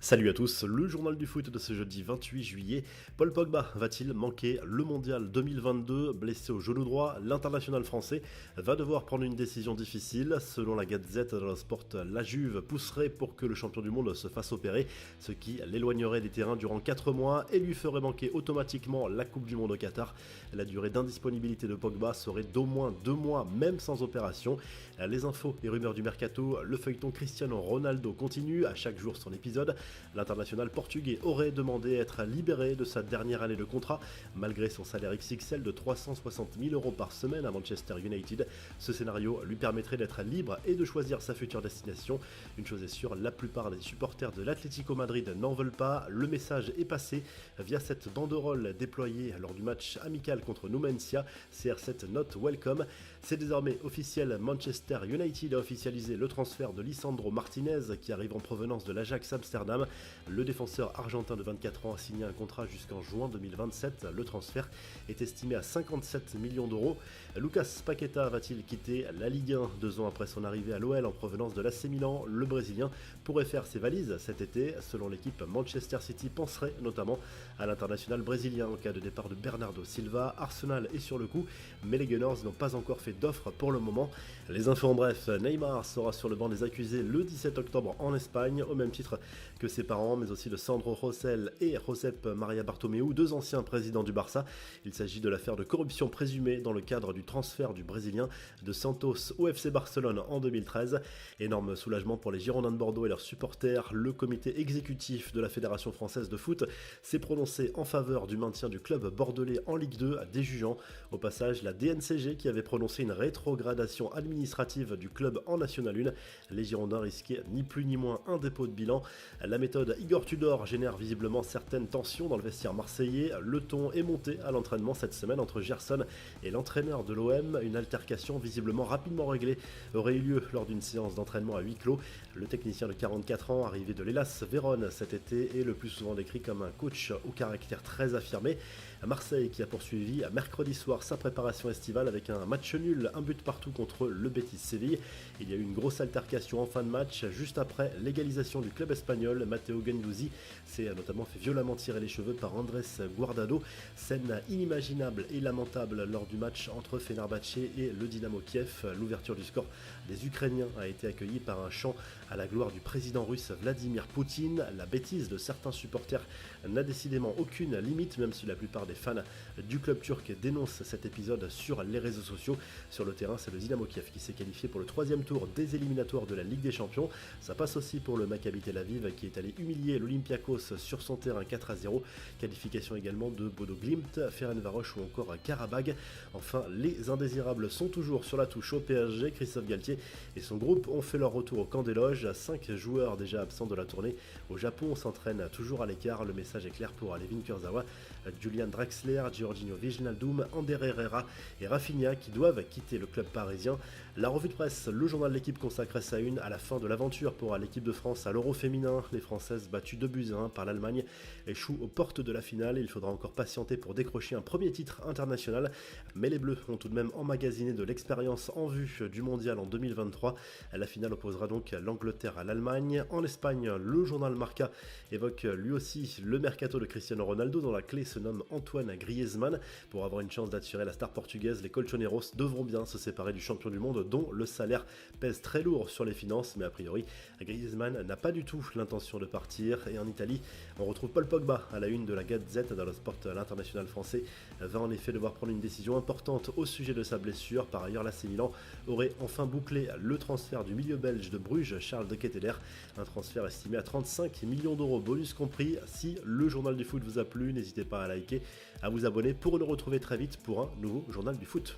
Salut à tous, le journal du foot de ce jeudi 28 juillet. Paul Pogba va-t-il manquer le mondial 2022? Blessé au genou droit, l'international français va devoir prendre une décision difficile. Selon la Gazette dello Sport, la Juve pousserait pour que le champion du monde se fasse opérer, ce qui l'éloignerait des terrains durant 4 mois et lui ferait manquer automatiquement la Coupe du Monde au Qatar. La durée d'indisponibilité de Pogba serait d'au moins 2 mois, même sans opération. Les infos et rumeurs du mercato, le feuilleton Cristiano Ronaldo continue, à chaque jour son épisode. L'international portugais aurait demandé à être libéré de sa dernière année de contrat, malgré son salaire XXL de 360 000 € par semaine à Manchester United. Ce scénario lui permettrait d'être libre et de choisir sa future destination. Une chose est sûre, la plupart des supporters de l'Atlético Madrid n'en veulent pas. Le message est passé via cette banderole déployée lors du match amical contre Numancia, CR7 Not Welcome. C'est désormais officiel, Manchester United a officialisé le transfert de Lisandro Martinez qui arrive en provenance de l'Ajax Amsterdam. Le défenseur argentin de 24 ans a signé un contrat jusqu'en juin 2027. Le transfert est estimé à 57 millions d'euros. Lucas Paqueta va-t-il quitter la Ligue 1 2 ans après son arrivée à l'OL en provenance de l'AC Milan? Le Brésilien pourrait faire ses valises cet été. Selon l'équipe, Manchester City penserait notamment à l'international brésilien en cas de départ de Bernardo Silva. Arsenal est sur le coup, mais les Gunners n'ont pas encore fait d'offre pour le moment. Les infos en bref, Neymar sera sur le banc des accusés le 17 octobre en Espagne, au même titre que ses parents, mais aussi de Sandro Rosell et Josep Maria Bartomeu, deux anciens présidents du Barça. Il s'agit de l'affaire de corruption présumée dans le cadre du transfert du Brésilien de Santos au FC Barcelone en 2013. Énorme soulagement pour les Girondins de Bordeaux et leurs supporters. Le comité exécutif de la Fédération française de foot s'est prononcé en faveur du maintien du club bordelais en Ligue 2, déjugeant au passage la DNCG qui avait prononcé une rétrogradation administrative du club en National 1. Les Girondins risquaient ni plus ni moins un dépôt de bilan. La méthode Igor Tudor génère visiblement certaines tensions dans le vestiaire marseillais. Le ton est monté à l'entraînement cette semaine entre Gerson et l'entraîneur de l'OM. Une altercation visiblement rapidement réglée aurait eu lieu lors d'une séance d'entraînement à huis clos. Le technicien de 44 ans, arrivé de l'Hellas Vérone cet été, est le plus souvent décrit comme un coach au caractère très affirmé. Marseille qui a poursuivi mercredi soir sa préparation estivale avec un match nul, un but partout contre le Betis Séville. Il y a eu une grosse altercation en fin de match juste après l'égalisation du club espagnol. Matteo Guendouzi s'est notamment fait violemment tirer les cheveux par Andrés Guardado. Scène inimaginable et lamentable lors du match entre Fenerbahçe et le Dynamo Kiev. L'ouverture du score des Ukrainiens a été accueillie par un chant à la gloire du président russe Vladimir Poutine. La bêtise de certains supporters n'a décidément aucune limite, même si la plupart des fans du club turc dénoncent cet épisode sur les réseaux sociaux. Sur le terrain, c'est le Dynamo Kiev qui s'est qualifié pour le 3e tour des éliminatoires de la Ligue des Champions. Ça passe aussi pour le Maccabi Tel Aviv qui est allé humilier l'Olympiakos sur son terrain 4-0. Qualification également de Bodo Glimt, Ferencváros ou encore Karabag. Enfin, les indésirables sont toujours sur la touche au PSG. Christophe Galtier et son groupe ont fait leur retour au camp des loges. 5 joueurs déjà absents de la tournée au Japon s'entraînent toujours à l'écart. Le message est clair pour Layvin Kurzawa, Julian Draxler, Giorginio Wijnaldum, Ander Herrera et Rafinha qui doivent quitter le club parisien. La revue de presse, le journal de l'équipe consacre sa une à la fin de l'aventure pour l'équipe de France à l'Euro féminin. Les Françaises battues 2-1 par l'Allemagne échouent aux portes de la finale. Il faudra encore patienter pour décrocher un premier titre international, mais les Bleus ont tout de même emmagasiné de l'expérience en vue du mondial en 2023. La finale opposera donc l'Angleterre à l'Allemagne. En Espagne, le journal Marca évoque lui aussi le mercato de Cristiano Ronaldo dont la clé se nomme Antoine Griezmann. Pour avoir une chance d'attirer la star portugaise, les Colchoneros devront bien se séparer du champion du monde dont le salaire pèse très lourd sur les finances, mais a priori Griezmann n'a pas du tout l'intention de partir. Et en Italie, on retrouve Paul Pogba à la une de la Gazette dello Sport. L'international français va en effet devoir prendre une décision importante au sujet de sa blessure. Par ailleurs, l'AC Milan aurait enfin bouclé le transfert du milieu belge de Bruges, Charles de Ketelaere, un transfert estimé à 35 millions d'euros, bonus compris. Si le journal du foot vous a plu, n'hésitez pas à liker, à vous abonner pour nous retrouver très vite pour un nouveau journal du foot.